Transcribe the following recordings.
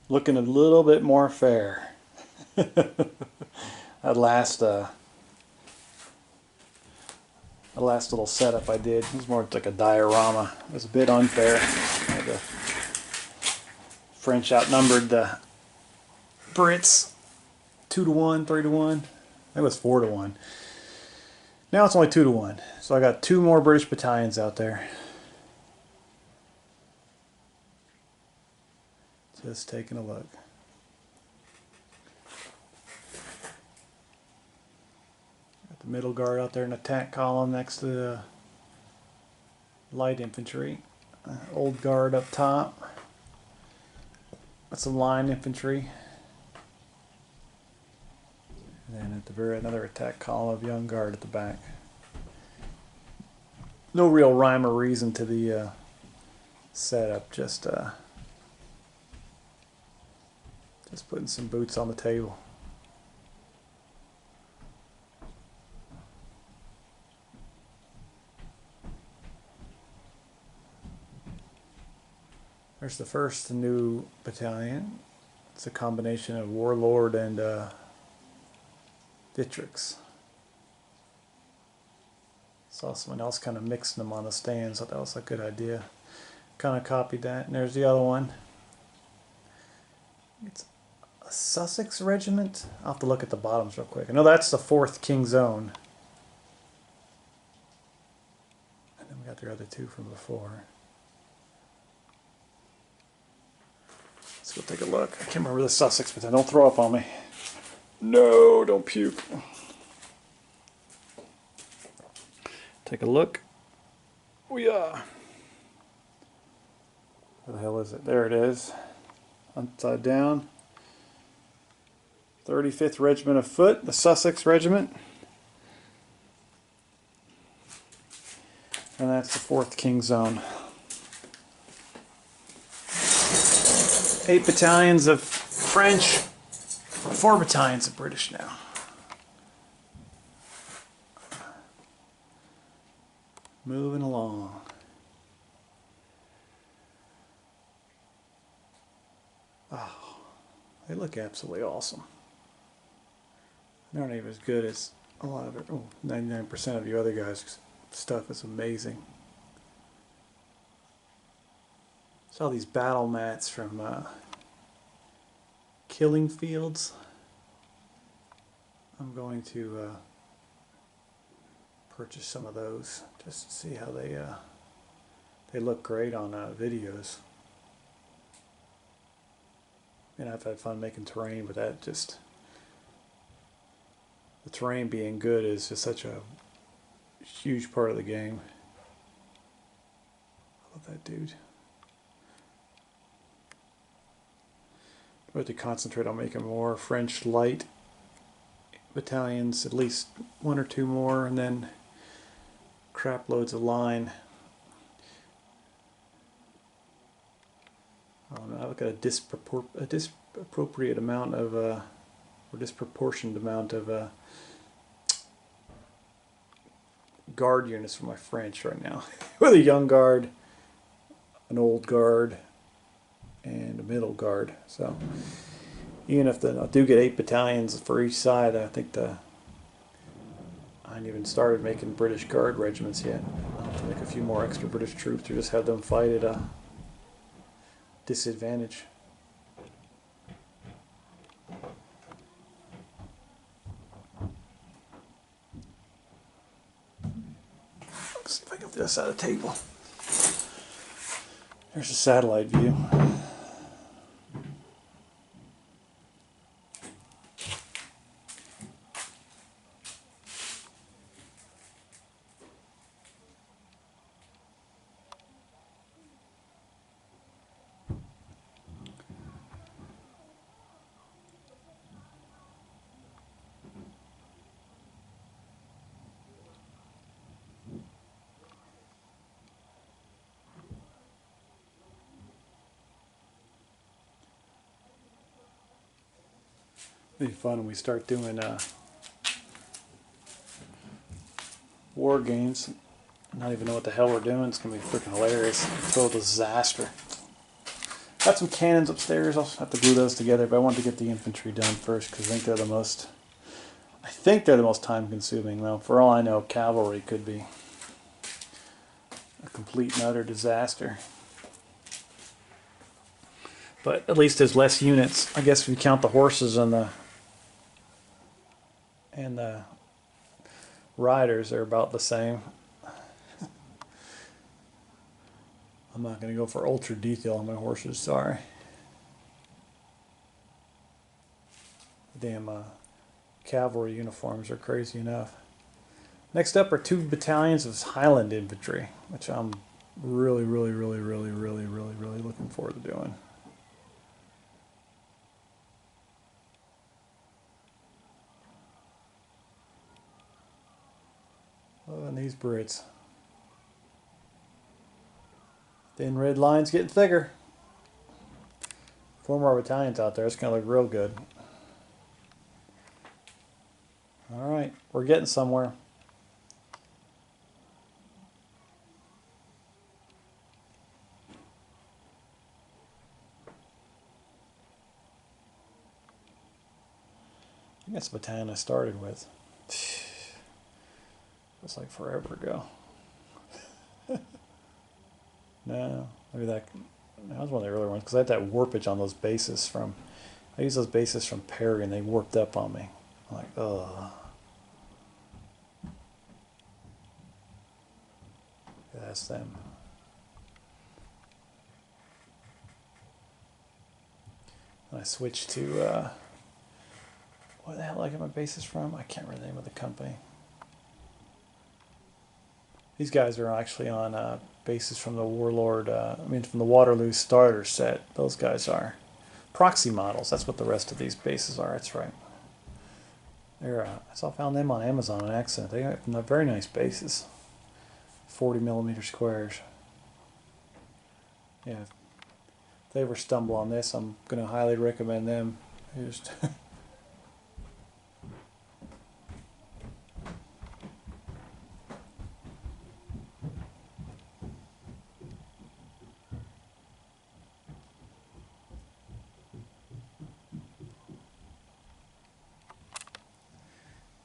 looking a little bit more fair. That last the last little setup I did was more like a diorama. It was a bit unfair. The French outnumbered the Brits 2-1, 3-1. It was 4-1. Now it's only 2-1. So I got 2 more British battalions out there. Just taking a look. Got the middle guard out there in attack column next to the light infantry. Old guard up top. That's the line infantry. And then at the very another attack column of young guard at the back. No real rhyme or reason to the setup. Just putting some boots on the table. There's the first new battalion. It's a combination of Warlord and Dietrichs. Saw someone else kind of mixing them on the stands. Thought that was a good idea. Kind of copied that. And there's the other one. It's a Sussex regiment. I'll have to look at the bottoms real quick. I know that's the 4th King's Own. And then we got the other 2 from before. Let's go take a look. I can't remember the Sussex, but don't throw up on me. No, don't puke. Take a look. Where the hell is it? There it is. Upside down. 35th Regiment of Foot, the Sussex Regiment. And that's the 4th King's Own. 8 battalions of French, 4 battalions of British now. Moving along. Oh, they look absolutely awesome. They're not even as good as a lot of it. 99% of you other guys' stuff is amazing. Saw these battle mats from Killing Fields. I'm going to purchase some of those just to see how they look great on videos. And I've had fun making terrain, but that just the terrain being good is just such a huge part of the game. I love that dude. I have to concentrate on making more French light battalions, at least 1 or 2 more, and then crap loads of line. I look at a disproportionate amount of guard units for my French right now. With a young guard, an old guard, and a middle guard. So even if I do get 8 battalions for each side, I think I haven't even started making British Guard regiments yet. I'll have to make a few more extra British troops or just have them fight at a disadvantage. Let's see if I can get this out of the table. There's a satellite view. It'll be fun when we start doing war games. Not even know what the hell we're doing. It's gonna be freaking hilarious. It's a total disaster. Got some cannons upstairs. I'll have to glue those together, but I want to get the infantry done first because I think they're the most. I think they're the most time-consuming. Though, for all I know, cavalry could be a complete and utter disaster. But at least there's less units. I guess if you count the horses and the riders, they're about the same. I'm not going to go for ultra detail on my horses, sorry. Damn cavalry uniforms are crazy enough. Next up are 2 battalions of Highland infantry, which I'm really looking forward to doing. Oh, and these Brits. Thin red line's getting thicker. 4 more battalions out there. It's going to look real good. Alright, we're getting somewhere. I think that's the battalion I started with. Feels like forever ago. No, maybe that was one of the earlier ones because I had that warpage on those bases from. I used those bases from Perry and they warped up on me. I'm like, ugh. That's them. And I switched to what the hell did I get my bases from? I can't remember the name of the company. These guys are actually on bases from the Warlord, from the Waterloo starter set. Those guys are proxy models. That's what the rest of these bases are. That's right. They're, I found them on Amazon on accident. They have very nice bases. 40mm squares. Yeah. If they ever stumble on this, I'm going to highly recommend them. Just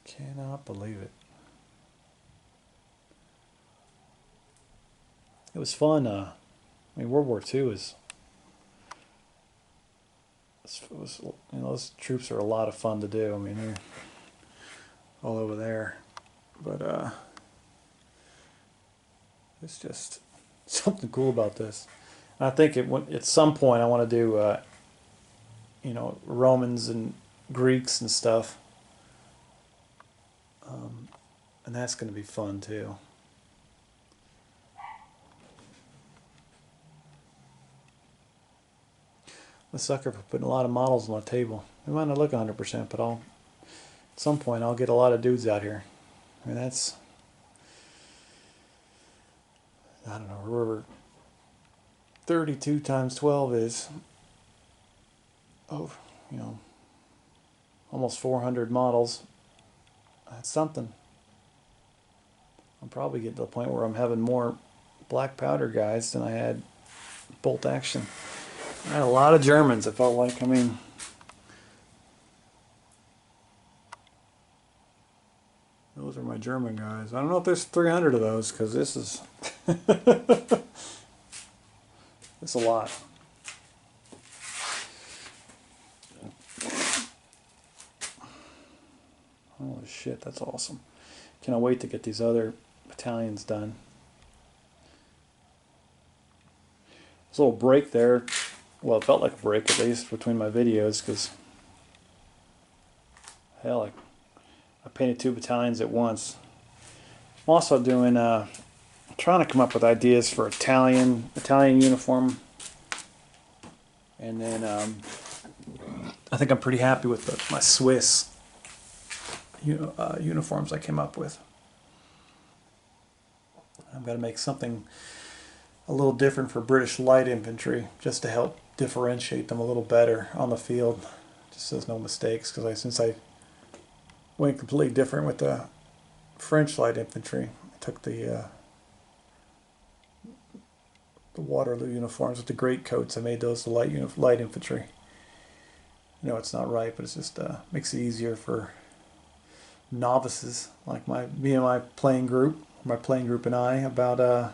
cannot believe it. It was fun. World War II was those troops are a lot of fun to do. I mean, they're all over there, but it's just something cool about this. And I think at some point I want to do, Romans and Greeks and stuff. And that's going to be fun too. I'm a sucker for putting a lot of models on the table. It might not look 100%, but at some point I'll get a lot of dudes out here. I mean, that's, I don't know, wherever 32 times 12 is. Oh, almost 400 models. That's something. I'm probably getting to the point where I'm having more black powder guys than I had bolt action. I had a lot of Germans. It felt like, those are my German guys. I don't know if there's 300 of those because this is it's a lot. Holy shit, that's awesome. Cannot wait to get these other battalions done. There's a little break there. Well, it felt like a break at least between my videos because, hell, I painted 2 battalions at once. I'm also doing, trying to come up with ideas for Italian uniform. And then I think I'm pretty happy with my Swiss uniforms I came up with. I'm going to make something a little different for British light infantry just to help differentiate them a little better on the field, just so there's no mistakes, because since I went completely different with the French light infantry, I took the the Waterloo uniforms with the great coats. I made those the light infantry. I know it's not right, but it's just makes it easier for novices like me and my playing group and I about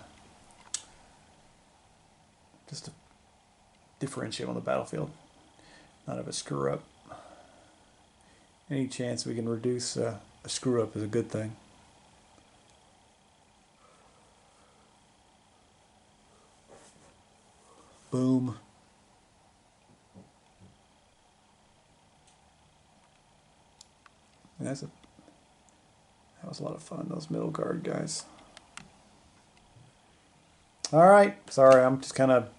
just to differentiate on the battlefield, not have a screw up. Any chance we can reduce a screw up is a good thing. Boom. And that was a lot of fun, those middle guard guys. All right, sorry, I'm just kind of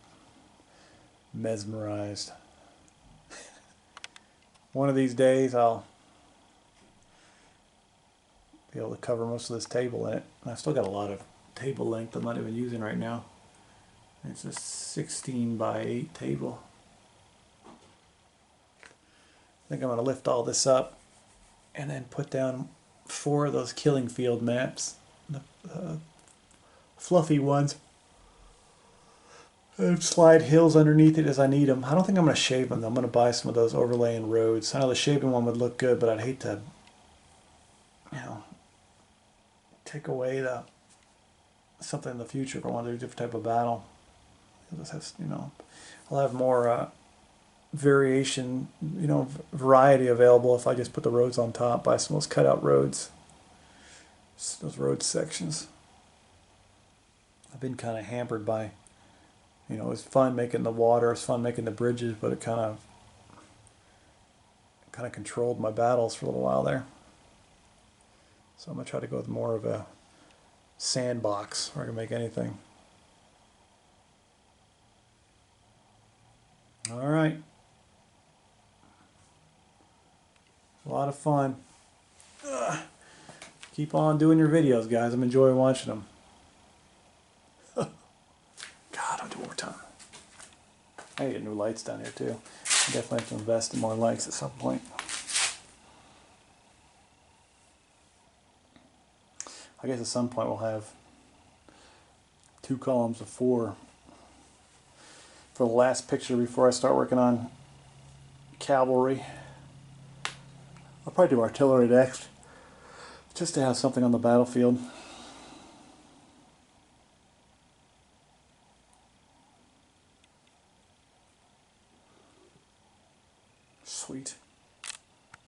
mesmerized. One of these days I'll be able to cover most of this table in it. And I've still got a lot of table length I'm not even using right now. It's a 16 by 8 table. I think I'm going to lift all this up and then put down 4 of those killing field maps, the fluffy ones, and slide hills underneath it as I need them. I don't think I'm going to shave them though. I'm going to buy some of those overlaying roads. I know the shaving one would look good, but I'd hate to, take away something in the future if I want to do a different type of battle. I'll have more variation, variety available if I just put the roads on top, buy some of those cutout roads, those road sections. I've been kind of hampered by, it was fun making the water, it was fun making the bridges, but it kind of controlled my battles for a little while there. So I'm going to try to go with more of a sandbox where I can make anything. All right. A lot of fun. Keep on doing your videos, guys. I'm enjoying watching them. God, I'll do more time. I need new lights down here too. I definitely have to invest in more lights at some point. I guess at some point we'll have 2 columns of 4 for the last picture before I start working on cavalry. I'll probably do artillery next, just to have something on the battlefield.